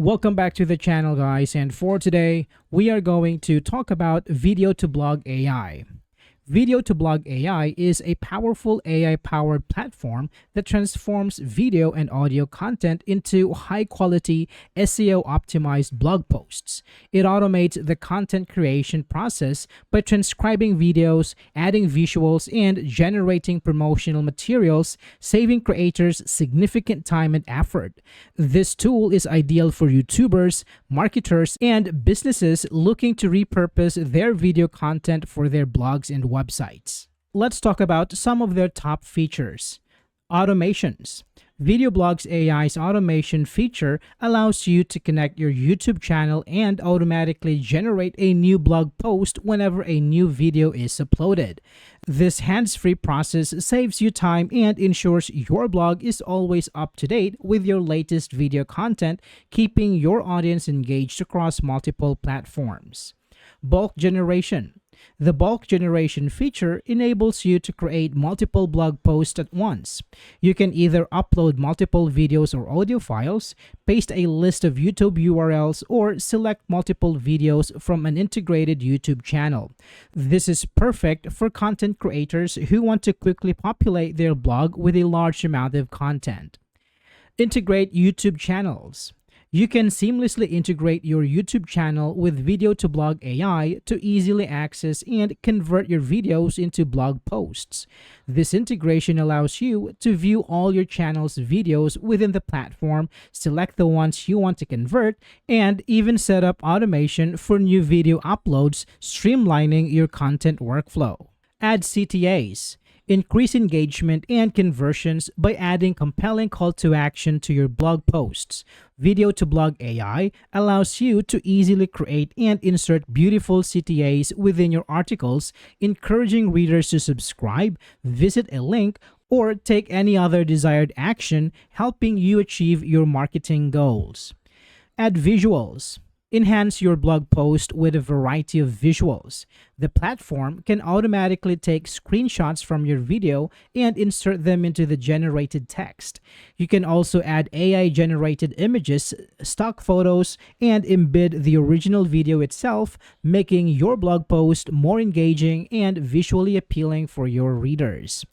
Welcome back to the channel, guys, and for today we are going to talk about Video-to-Blog AI. Video-to-Blog AI is a powerful AI-powered platform that transforms video and audio content into high-quality, SEO-optimized blog posts. It automates the content creation process by transcribing videos, adding visuals, and generating promotional materials, saving creators significant time and effort. This tool is ideal for YouTubers, marketers, and businesses looking to repurpose their video content for their blogs and websites. Let's talk about some of their top features. Automations. VideoBlog's AI's automation feature allows you to connect your YouTube channel and automatically generate a new blog post whenever a new video is uploaded. This hands-free process saves you time and ensures your blog is always up to date with your latest video content, keeping your audience engaged across multiple platforms. Bulk generation. The bulk generation feature enables you to create multiple blog posts at once. You can either upload multiple videos or audio files, paste a list of YouTube URLs, or select multiple videos from an integrated YouTube channel. This is perfect for content creators who want to quickly populate their blog with a large amount of content. Integrate YouTube channels. You can seamlessly integrate your YouTube channel with Video-to-Blog AI to easily access and convert your videos into blog posts. This integration allows you to view all your channel's videos within the platform, select the ones you want to convert, and even set up automation for new video uploads, streamlining your content workflow. Add CTAs. Increase engagement and conversions by adding compelling call to action to your blog posts. Video-to-Blog AI allows you to easily create and insert beautiful CTAs within your articles, encouraging readers to subscribe, visit a link, or take any other desired action, helping you achieve your marketing goals. Add visuals. Enhance your blog post with a variety of visuals. The platform can automatically take screenshots from your video and insert them into the generated text. You can also add AI-generated images, stock photos, and embed the original video itself, making your blog post more engaging and visually appealing for your readers.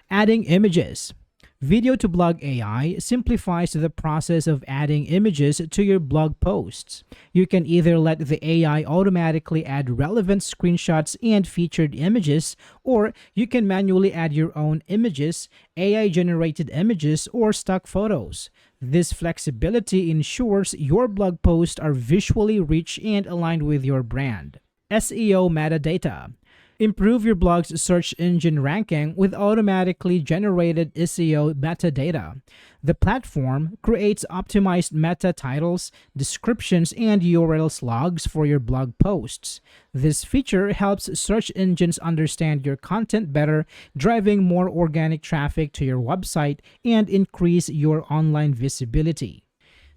Adding images. Video-to-Blog AI simplifies the process of adding images to your blog posts. You can either let the AI automatically add relevant screenshots and featured images, or you can manually add your own images, AI-generated images, or stock photos. This flexibility ensures your blog posts are visually rich and aligned with your brand. SEO metadata. Improve your blog's search engine ranking with automatically generated SEO metadata. The platform creates optimized meta titles, descriptions, and URL logs for your blog posts. This feature helps search engines understand your content better, driving more organic traffic to your website and increase your online visibility.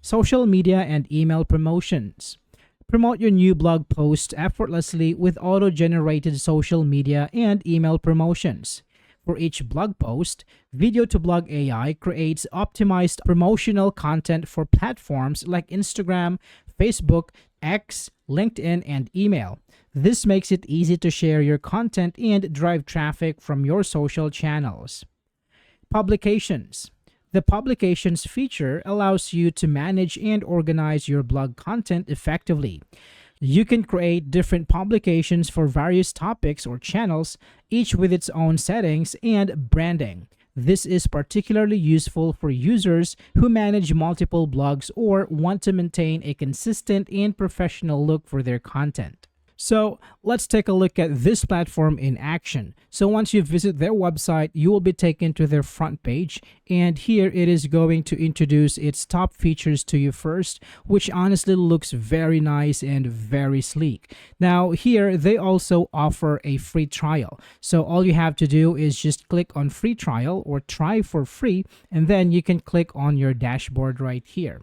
Social media and email promotions. Promote your new blog posts effortlessly with auto-generated social media and email promotions. For each blog post, Video-to-Blog AI creates optimized promotional content for platforms like Instagram, Facebook, X, LinkedIn, and email. This makes it easy to share your content and drive traffic from your social channels. Publications. The publications feature allows you to manage and organize your blog content effectively. You can create different publications for various topics or channels, each with its own settings and branding. This is particularly useful for users who manage multiple blogs or want to maintain a consistent and professional look for their content. So let's take a look at this platform in action. So once you visit their website, you will be taken to their front page, and here it is going to introduce its top features to you first, which honestly looks very nice and very sleek. Now here they also offer a free trial. So all you have to do is just click on free trial or try for free, and then you can click on your dashboard right here.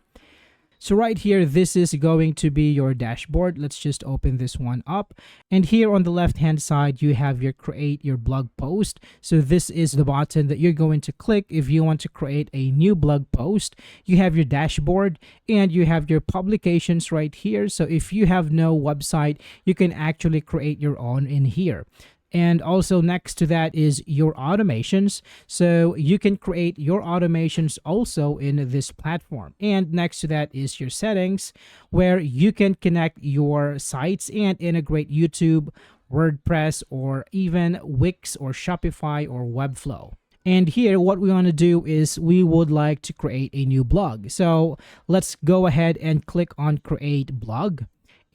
So right here, this is going to be your dashboard. Let's just open this one up. And here on the left-hand side, you have your create your blog post. So this is the button that you're going to click if you want to create a new blog post. You have your dashboard and you have your publications right here. So if you have no website, you can actually create your own in here. And also next to that is your automations. So you can create your automations also in this platform. And next to that is your settings, where you can connect your sites and integrate YouTube, WordPress, or even Wix or Shopify or Webflow. And here, what we want to do is we would like to create a new blog. So let's go ahead and click on Create Blog.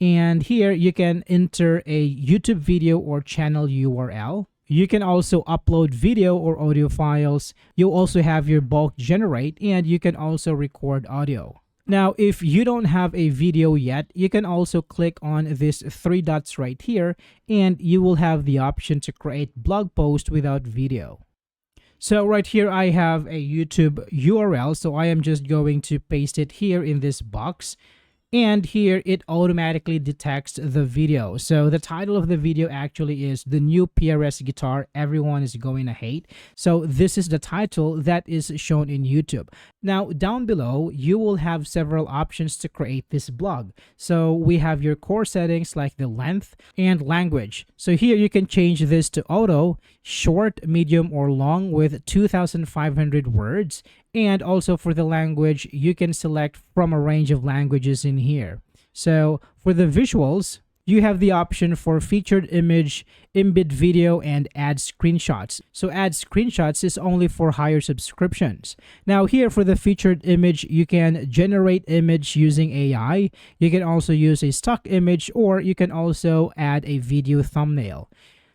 And here you can enter a YouTube video or channel URL. You can also upload video or audio files. You also have your bulk generate, and you can also record audio. Now, if you don't have a video yet, you can also click on these three dots right here, and you will have the option to create blog post without video. So right here, I have a YouTube URL, so I am just going to paste it here in this box. And here it automatically detects the video. So the title of the video actually is "The New PRS Guitar Everyone is Going to Hate." So this is the title that is shown in YouTube. Now down below, you will have several options to create this blog. So we have your core settings like the length and language. So here you can change this to auto, short, medium, or long with 2,500 words. And also for the language, you can select from a range of languages in here. So for the visuals, you have the option for featured image, embed video, and add screenshots. So add screenshots is only for higher subscriptions. Now here for the featured image, you can generate image using AI. You can also use a stock image, or you can also add a video thumbnail.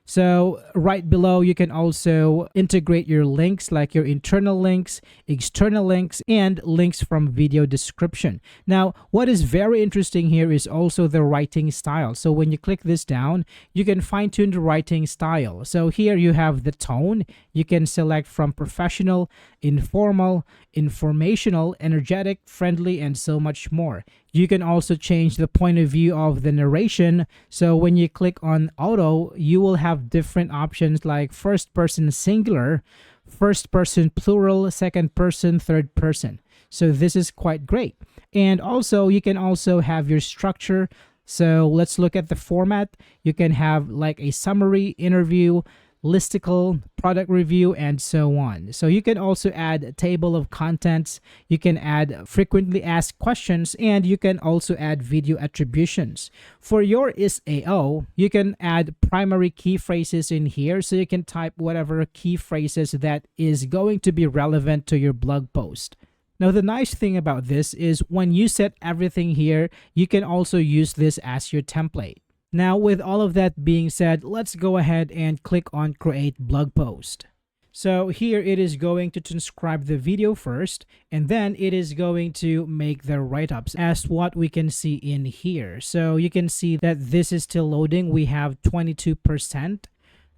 So right below, you can also integrate your links, like your internal links, external links, and links from video description. Now, what is very interesting here is also the writing style. So when you click this down, you can fine-tune the writing style. So here you have the tone. You can select from professional, informal, informational, energetic, friendly, and so much more. You can also change the point of view of the narration. So when you click on auto, you will have different options like first person singular, first person plural, second person, third person. So this is quite great. And also you can also have your structure. So let's look at the format. You can have like a summary, interview, listicle, product review, and so on. So you can also add a table of contents, you can add frequently asked questions, and you can also add video attributions. For your SEO, you can add primary key phrases in here, so you can type whatever key phrases that is going to be relevant to your blog post. Now, the nice thing about this is when you set everything here, you can also use this as your template. Now, with all of that being said, let's go ahead and click on Create Blog Post. So here it is going to transcribe the video first, and then it is going to make the write-ups as what we can see in here. So you can see that this is still loading. We have 22%.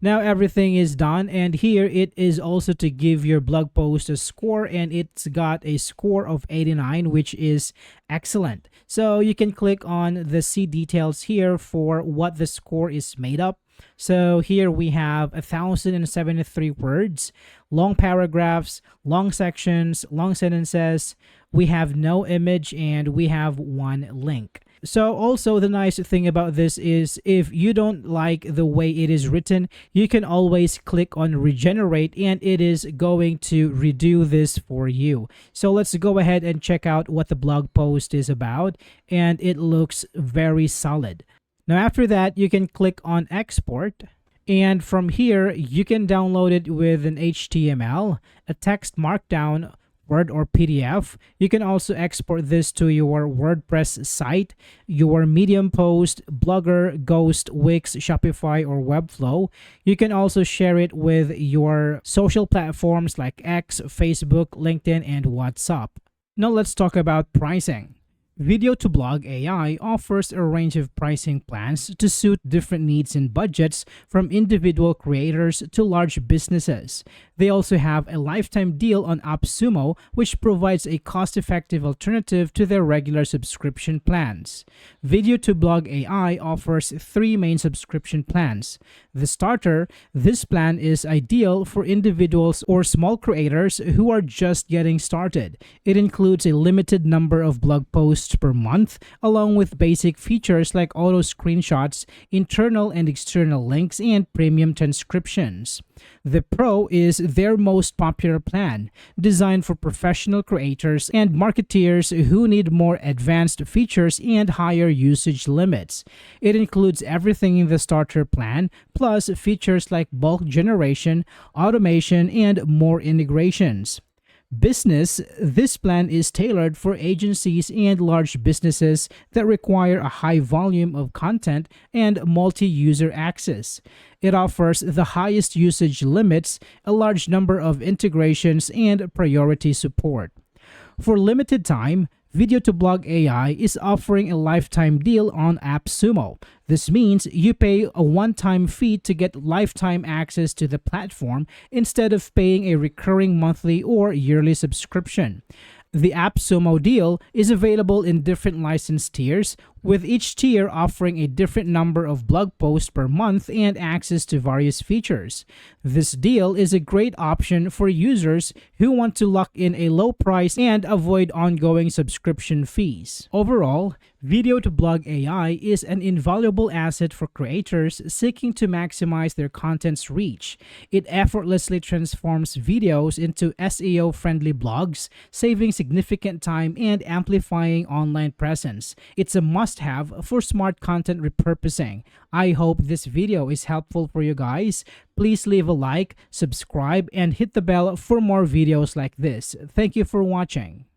Now everything is done, and here it is also to give your blog post a score, and it's got a score of 89, which is excellent. So you can click on the see details here for what the score is made up. So here we have 1,073 words, long paragraphs, long sections, long sentences. We have no image, and we have one link. So also the nice thing about this is if you don't like the way it is written, you can always click on regenerate, and it is going to redo this for you. So let's go ahead and check out what the blog post is about, and it looks very solid. Now after that, you can click on export, and from here you can download it with an HTML, a text markdown, Word, or PDF. You can also export this to your WordPress site, your Medium post, Blogger, Ghost, Wix, Shopify, or Webflow. You can also share it with your social platforms like X, Facebook, LinkedIn, and WhatsApp. Now let's talk about pricing. VideotoBlog AI offers a range of pricing plans to suit different needs and budgets, from individual creators to large businesses. They also have a lifetime deal on AppSumo, which provides a cost-effective alternative to their regular subscription plans. VideotoBlog AI offers three main subscription plans. The starter, this plan is ideal for individuals or small creators who are just getting started. It includes a limited number of blog posts per month, along with basic features like auto screenshots, internal and external links, and premium transcriptions. The Pro is their most popular plan, designed for professional creators and marketeers who need more advanced features and higher usage limits. It includes everything in the starter plan, plus features like bulk generation, automation, and more integrations. Business, this plan is tailored for agencies and large businesses that require a high volume of content and multi-user access. It offers the highest usage limits, a large number of integrations, and priority support. For limited time, VideotoBlog AI is offering a lifetime deal on AppSumo. This means you pay a one-time fee to get lifetime access to the platform instead of paying a recurring monthly or yearly subscription. The AppSumo deal is available in different license tiers, with each tier offering a different number of blog posts per month and access to various features. This deal is a great option for users who want to lock in a low price and avoid ongoing subscription fees. Overall, VideotoBlog AI is an invaluable asset for creators seeking to maximize their content's reach. It effortlessly transforms videos into SEO-friendly blogs, saving significant time and amplifying online presence. It's a must-have for smart content repurposing. I hope this video is helpful for you guys. Please leave a like, subscribe, and hit the bell for more videos like this. Thank you for watching.